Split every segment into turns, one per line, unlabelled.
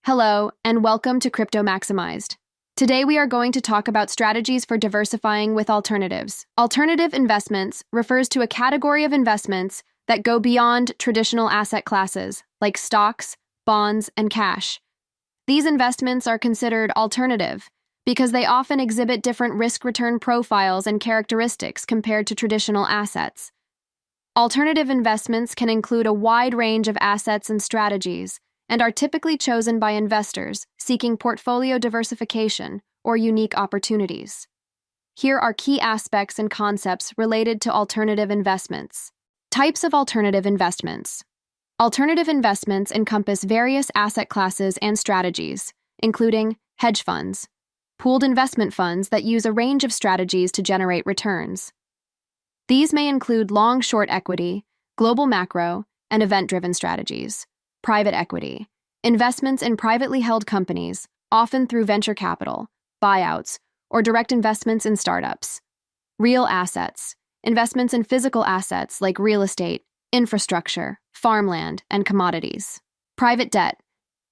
Hello, and welcome to Crypto Maximized. Today we are going to talk about strategies for diversifying with alternatives. Alternative investments refers to a category of investments that go beyond traditional asset classes, like stocks, bonds, and cash. These investments are considered alternative because they often exhibit different risk-return profiles and characteristics compared to traditional assets. Alternative investments can include a wide range of assets and strategies, and are typically chosen by investors seeking portfolio diversification or unique opportunities. Here are key aspects and concepts related to alternative investments. Types of alternative investments. Alternative investments encompass various asset classes and strategies, including hedge funds, pooled investment funds that use a range of strategies to generate returns. These may include long-short equity, global macro, and event-driven strategies. Private equity, investments in privately held companies, often through venture capital, buyouts, or direct investments in startups. Real assets, investments in physical assets like real estate, infrastructure, farmland, and commodities. Private debt,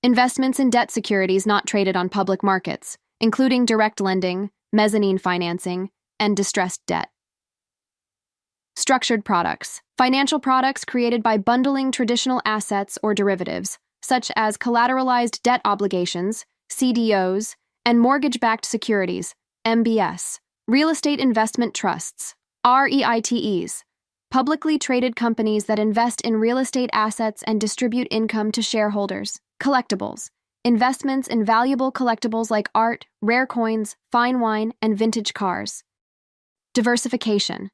investments in debt securities not traded on public markets, including direct lending, mezzanine financing, and distressed debt. Structured products, financial products created by bundling traditional assets or derivatives, such as collateralized debt obligations, CDOs, and mortgage-backed securities, MBS. Real estate investment trusts, REITs, publicly traded companies that invest in real estate assets and distribute income to shareholders. Collectibles, investments in valuable collectibles like art, rare coins, fine wine, and vintage cars. Diversification.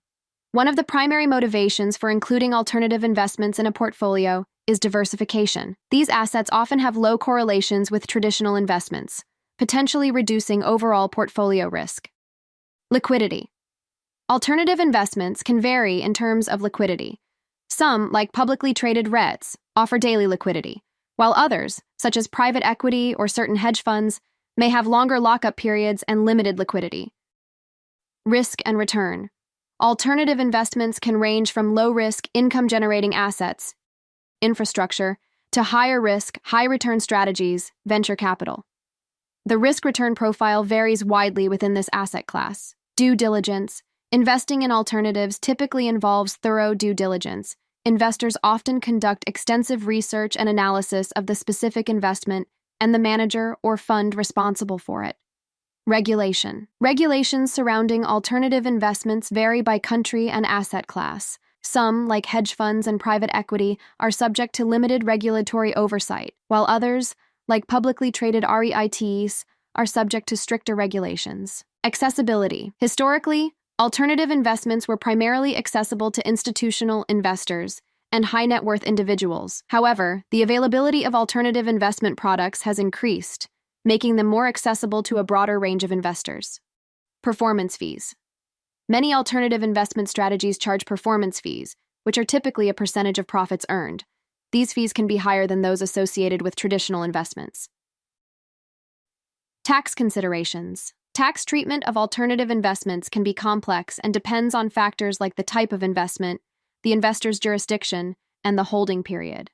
One of the primary motivations for including alternative investments in a portfolio is diversification. These assets often have low correlations with traditional investments, potentially reducing overall portfolio risk. Liquidity. Alternative investments can vary in terms of liquidity. Some, like publicly traded REITs, offer daily liquidity, while others, such as private equity or certain hedge funds, may have longer lockup periods and limited liquidity. Risk and return. Alternative investments can range from low-risk, income-generating assets, infrastructure, to higher-risk, high-return strategies, venture capital. The risk-return profile varies widely within this asset class. Due diligence. Investing in alternatives typically involves thorough due diligence. Investors often conduct extensive research and analysis of the specific investment and the manager or fund responsible for it. Regulation. Regulations surrounding alternative investments vary by country and asset class. Some, like hedge funds and private equity, are subject to limited regulatory oversight, while others, like publicly traded REITs, are subject to stricter regulations. Accessibility. Historically, alternative investments were primarily accessible to institutional investors and high-net-worth individuals. However, the availability of alternative investment products has increased, making them more accessible to a broader range of investors. Performance fees. Many alternative investment strategies charge performance fees, which are typically a percentage of profits earned. These fees can be higher than those associated with traditional investments. Tax considerations. Tax treatment of alternative investments can be complex and depends on factors like the type of investment, the investor's jurisdiction, and the holding period.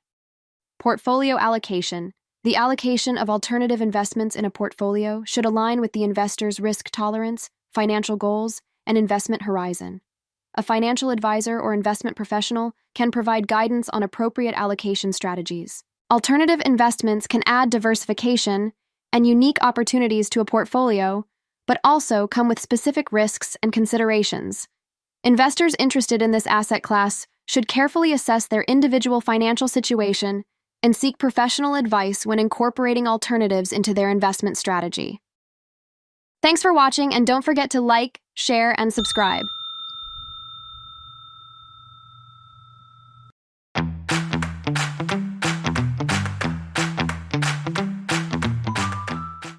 Portfolio allocation. The allocation of alternative investments in a portfolio should align with the investor's risk tolerance, financial goals, and investment horizon. A financial advisor or investment professional can provide guidance on appropriate allocation strategies. Alternative investments can add diversification and unique opportunities to a portfolio, but also come with specific risks and considerations. Investors interested in this asset class should carefully assess their individual financial situation and seek professional advice when incorporating alternatives into their investment strategy. Thanks for watching, and don't forget to like, share, and subscribe.